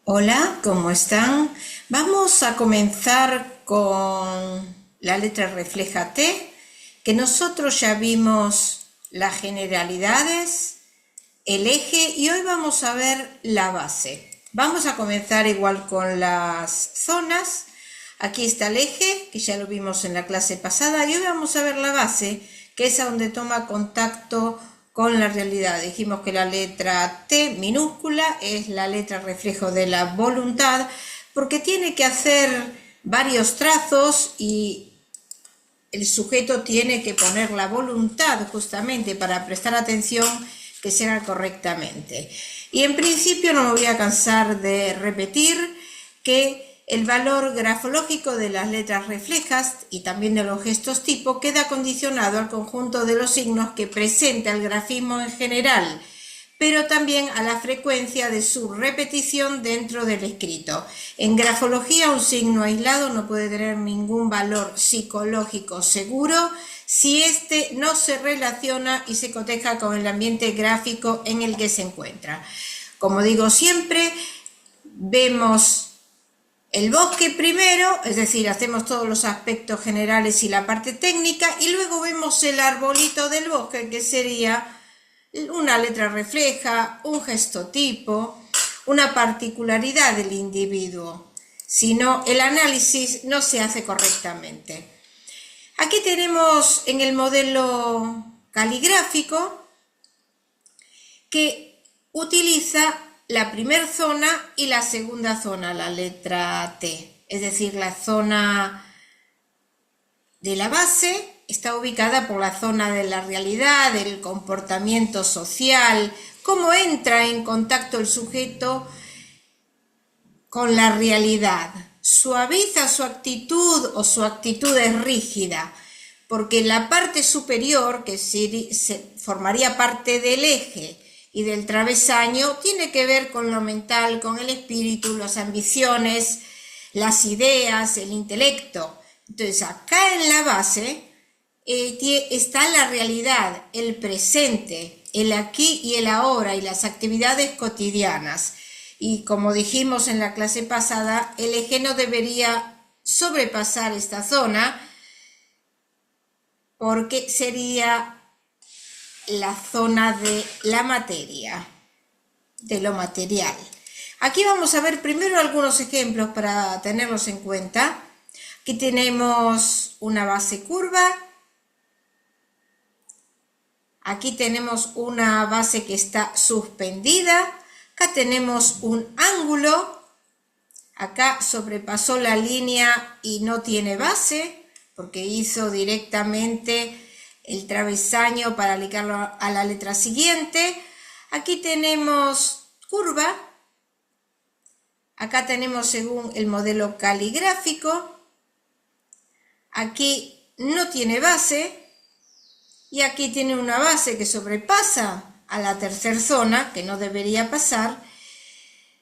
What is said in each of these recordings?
Hola, ¿cómo están? Vamos a comenzar con la letra refleja T, que nosotros ya vimos las generalidades, el eje y hoy vamos a ver la base. Vamos a comenzar igual con las zonas. Aquí está el eje, que ya lo vimos en la clase pasada, y hoy vamos a ver la base, que es a donde toma contacto con la realidad. Dijimos que la letra T minúscula es la letra reflejo de la voluntad, porque tiene que hacer varios trazos y el sujeto tiene que poner la voluntad justamente para prestar atención que se haga correctamente. Y en principio no me voy a cansar de repetir que el valor grafológico de las letras reflejas y también de los gestos tipo queda condicionado al conjunto de los signos que presenta el grafismo en general, pero también a la frecuencia de su repetición dentro del escrito. En grafología, un signo aislado no puede tener ningún valor psicológico seguro si éste no se relaciona y se coteja con el ambiente gráfico en el que se encuentra. Como digo siempre, vemos el bosque primero, es decir, hacemos todos los aspectos generales y la parte técnica, y luego vemos el arbolito del bosque, que sería una letra refleja, un gesto tipo, una particularidad del individuo. Si no, el análisis no se hace correctamente. Aquí tenemos en el modelo caligráfico que utiliza la primera zona y la segunda zona, la letra T. Es decir, la zona de la base está ubicada por la zona de la realidad, del comportamiento social, cómo entra en contacto el sujeto con la realidad. Suaviza su actitud o su actitud es rígida, porque la parte superior, que formaría parte del eje y del travesaño, tiene que ver con lo mental, con el espíritu, las ambiciones, las ideas, el intelecto. Entonces acá en la base está la realidad, el presente, el aquí y el ahora y las actividades cotidianas. Y como dijimos en la clase pasada, el eje no debería sobrepasar esta zona porque sería la zona de la materia, de lo material. Aquí vamos a ver primero algunos ejemplos para tenerlos en cuenta. Aquí tenemos una base curva. Aquí tenemos una base que está suspendida. Acá tenemos un ángulo. Acá sobrepasó la línea y no tiene base porque hizo directamente el travesaño para ligarlo a la letra siguiente. Aquí tenemos curva. Acá tenemos según el modelo caligráfico. Aquí no tiene base. Y aquí tiene una base que sobrepasa a la tercera zona, que no debería pasar.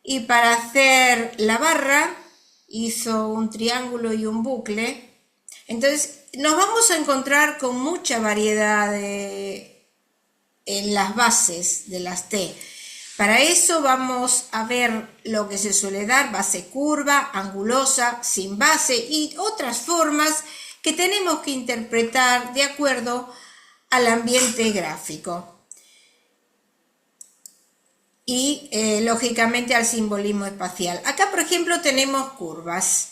Y para hacer la barra hizo un triángulo y un bucle. Entonces nos vamos a encontrar con mucha variedad en las bases de las T. Para eso vamos a ver lo que se suele dar: base curva, angulosa, sin base y otras formas que tenemos que interpretar de acuerdo al ambiente gráfico y lógicamente al simbolismo espacial. Acá, por ejemplo, tenemos curvas.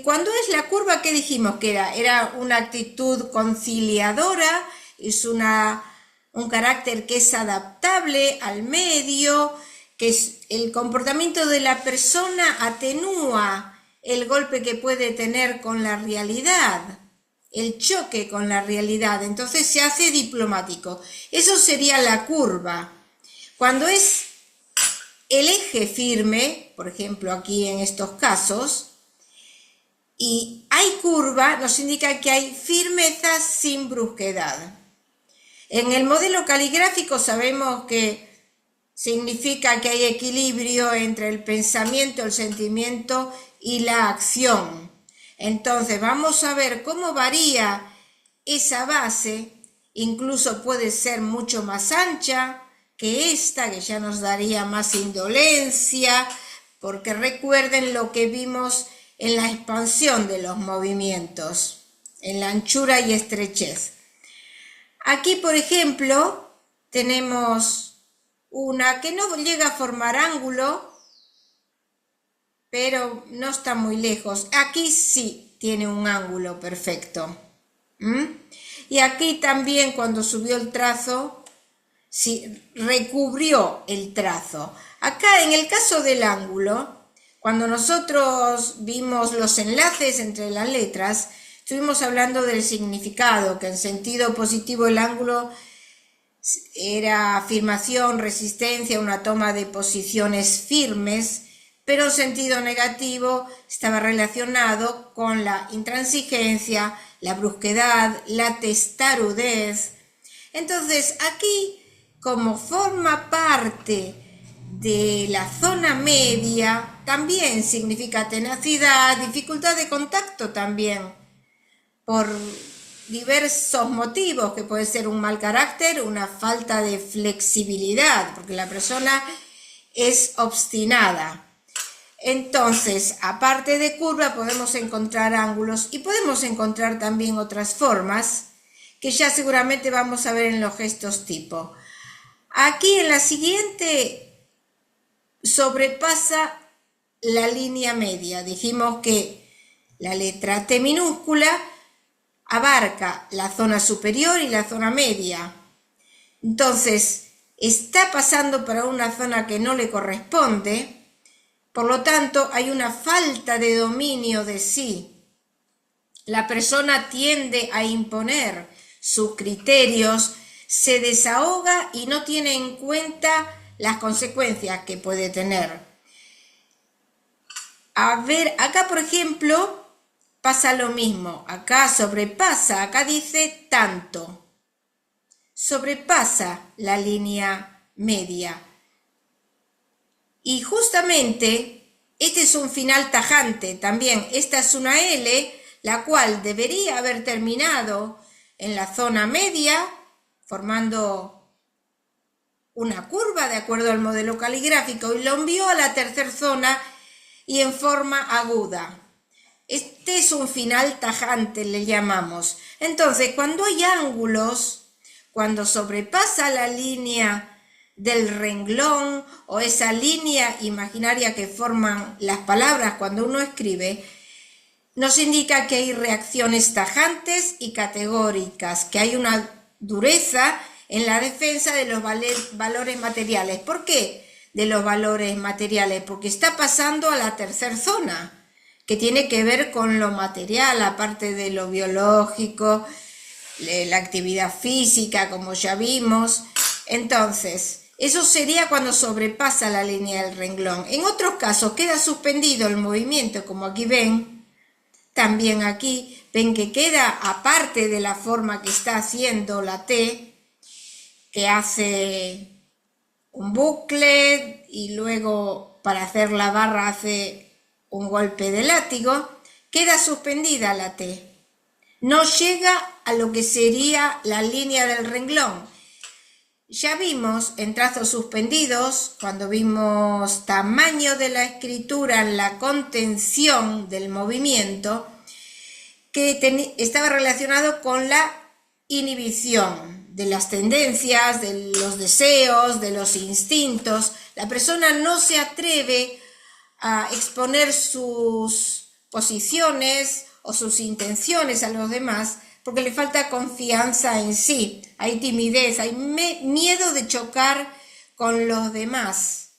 Cuando es la curva, ¿qué dijimos que era? Era una actitud conciliadora, es un carácter que es adaptable al medio, que es el comportamiento de la persona atenúa el golpe que puede tener con la realidad, el choque con la realidad, entonces se hace diplomático. Eso sería la curva. Cuando es el eje firme, por ejemplo aquí en estos casos, y hay curva, nos indica que hay firmeza sin brusquedad. En el modelo caligráfico sabemos que significa que hay equilibrio entre el pensamiento, el sentimiento y la acción. Entonces vamos a ver cómo varía esa base. Incluso puede ser mucho más ancha que esta, que ya nos daría más indolencia, porque recuerden lo que vimos en la expansión de los movimientos, en la anchura y estrechez. Aquí, por ejemplo, tenemos una que no llega a formar ángulo, pero no está muy lejos. Aquí sí tiene un ángulo perfecto. Y aquí también, cuando subió el trazo, sí, recubrió el trazo. Acá, en el caso del ángulo, cuando nosotros vimos los enlaces entre las letras, estuvimos hablando del significado, que en sentido positivo el ángulo era afirmación, resistencia, una toma de posiciones firmes, pero en sentido negativo estaba relacionado con la intransigencia, la brusquedad, la testarudez. Entonces aquí, como forma parte de la zona media, también significa tenacidad, dificultad de contacto también, por diversos motivos, que puede ser un mal carácter, una falta de flexibilidad, porque la persona es obstinada. Entonces, aparte de curva, podemos encontrar ángulos y podemos encontrar también otras formas que ya seguramente vamos a ver en los gestos tipo. Aquí en la siguiente sobrepasa la línea media. Dijimos que la letra T minúscula abarca la zona superior y la zona media. Entonces, está pasando para una zona que no le corresponde. Por lo tanto, hay una falta de dominio de sí. La persona tiende a imponer sus criterios, se desahoga y no tiene en cuenta las consecuencias que puede tener. A ver, acá por ejemplo pasa lo mismo. Acá sobrepasa, acá dice tanto. Sobrepasa la línea media. Y justamente este es un final tajante también. Esta es una L, la cual debería haber terminado en la zona media, formando una curva de acuerdo al modelo caligráfico, y lo envió a la tercera zona y en forma aguda. Este es un final tajante, le llamamos. Entonces, cuando hay ángulos, cuando sobrepasa la línea del renglón o esa línea imaginaria que forman las palabras cuando uno escribe, nos indica que hay reacciones tajantes y categóricas, que hay una dureza en la defensa de los valores materiales. ¿Por qué de los valores materiales? Porque está pasando a la tercera zona, que tiene que ver con lo material, aparte de lo biológico, la actividad física, como ya vimos. Entonces, eso sería cuando sobrepasa la línea del renglón. En otros casos queda suspendido el movimiento, como aquí ven. También aquí ven que queda aparte de la forma que está haciendo la T, que hace un bucle y luego para hacer la barra hace un golpe de látigo. Queda suspendida la T. No llega a lo que sería la línea del renglón. Ya vimos en trazos suspendidos, cuando vimos tamaño de la escritura en la contención del movimiento, que estaba relacionado con la inhibición de las tendencias, de los deseos, de los instintos. La persona no se atreve a exponer sus posiciones o sus intenciones a los demás, porque le falta confianza en sí, hay timidez, hay miedo de chocar con los demás.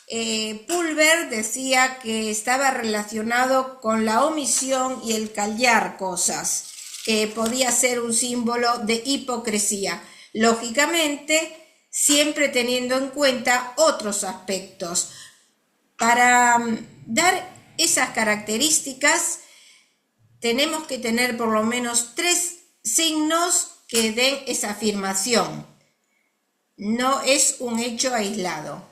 Pulver decía que estaba relacionado con la omisión y el callar cosas, que podía ser un símbolo de hipocresía, lógicamente siempre teniendo en cuenta otros aspectos. Para dar esas características tenemos que tener por lo menos 3 signos que den esa afirmación. No es un hecho aislado.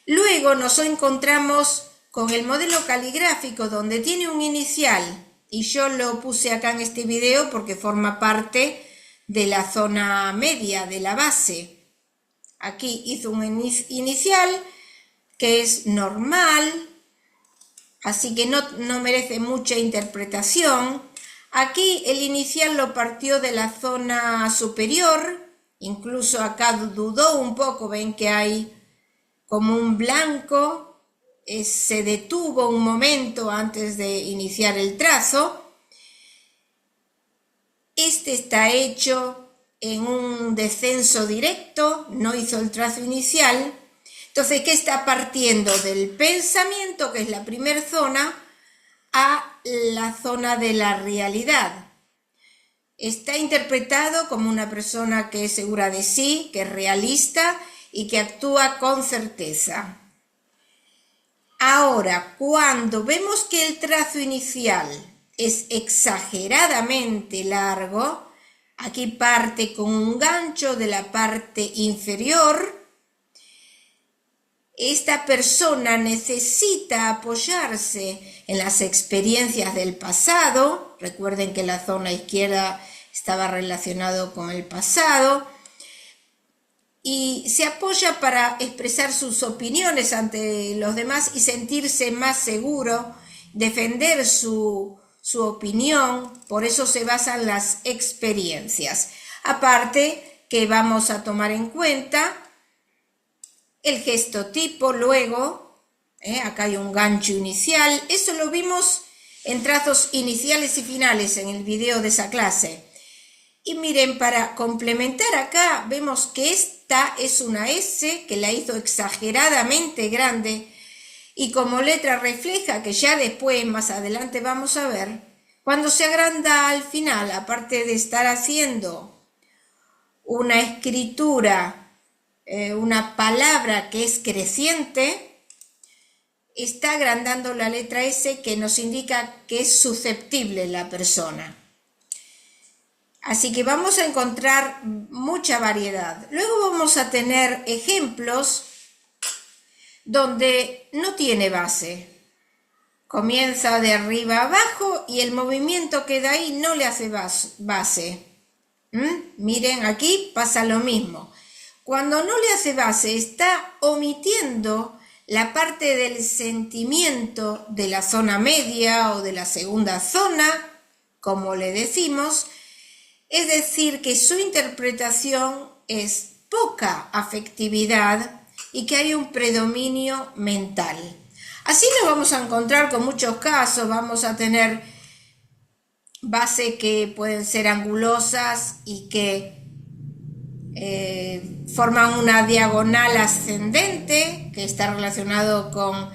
Luego nos encontramos con el modelo caligráfico, donde tiene un inicial, y yo lo puse acá en este video porque forma parte de la zona media, de la base. Aquí hizo un inicial, que es normal, así que no merece mucha interpretación. Aquí el inicial lo partió de la zona superior, incluso acá dudó un poco, ven que hay como un blanco, se detuvo un momento antes de iniciar el trazo. Este está hecho en un descenso directo, no hizo el trazo inicial. Entonces, ¿qué está partiendo? Del pensamiento, que es la primera zona, a la zona de la realidad. Está interpretado como una persona que es segura de sí, que es realista y que actúa con certeza. Ahora, cuando vemos que el trazo inicial es exageradamente largo, aquí parte con un gancho de la parte inferior. Esta persona necesita apoyarse en las experiencias del pasado. Recuerden que la zona izquierda estaba relacionado con el pasado. Y se apoya para expresar sus opiniones ante los demás y sentirse más seguro, defender su opinión. Por eso se basan las experiencias. Aparte que vamos a tomar en cuenta el gesto tipo luego, acá hay un gancho inicial, eso lo vimos en trazos iniciales y finales en el video de esa clase. Y miren, para complementar acá, vemos que esta es una S que la hizo exageradamente grande y como letra refleja, que ya después, más adelante vamos a ver, cuando se agranda al final, aparte de estar haciendo una escritura, una palabra que es creciente, está agrandando la letra S, que nos indica que es susceptible la persona. Así que vamos a encontrar mucha variedad. Luego vamos a tener ejemplos donde no tiene base. Comienza de arriba a abajo y el movimiento que da ahí no le hace base. Miren, aquí pasa lo mismo. Cuando no le hace base, está omitiendo la parte del sentimiento de la zona media o de la segunda zona, como le decimos. Es decir, que su interpretación es poca afectividad y que hay un predominio mental. Así nos vamos a encontrar con muchos casos. Vamos a tener bases que pueden ser angulosas y que forman una diagonal ascendente, que está relacionado con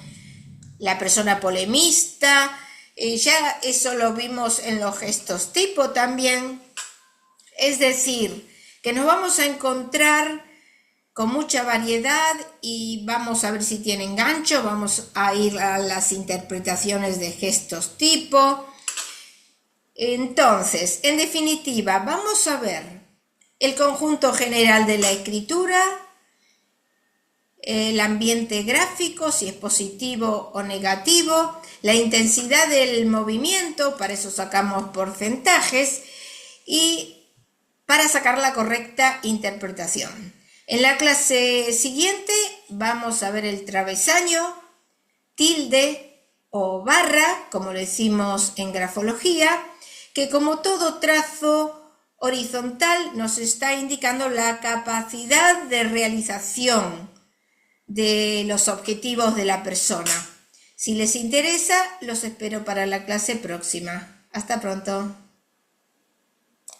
la persona polemista. Ya eso lo vimos en los gestos tipo también. Es decir, que nos vamos a encontrar con mucha variedad y vamos a ver si tienen gancho. Vamos a ir a las interpretaciones de gestos tipo. Entonces, en definitiva, vamos a ver el conjunto general de la escritura, el ambiente gráfico, si es positivo o negativo, la intensidad del movimiento, para eso sacamos porcentajes, y para sacar la correcta interpretación. En la clase siguiente vamos a ver el travesaño, tilde o barra, como le decimos en grafología, que como todo trazo horizontal nos está indicando la capacidad de realización de los objetivos de la persona. Si les interesa, los espero para la clase próxima. Hasta pronto.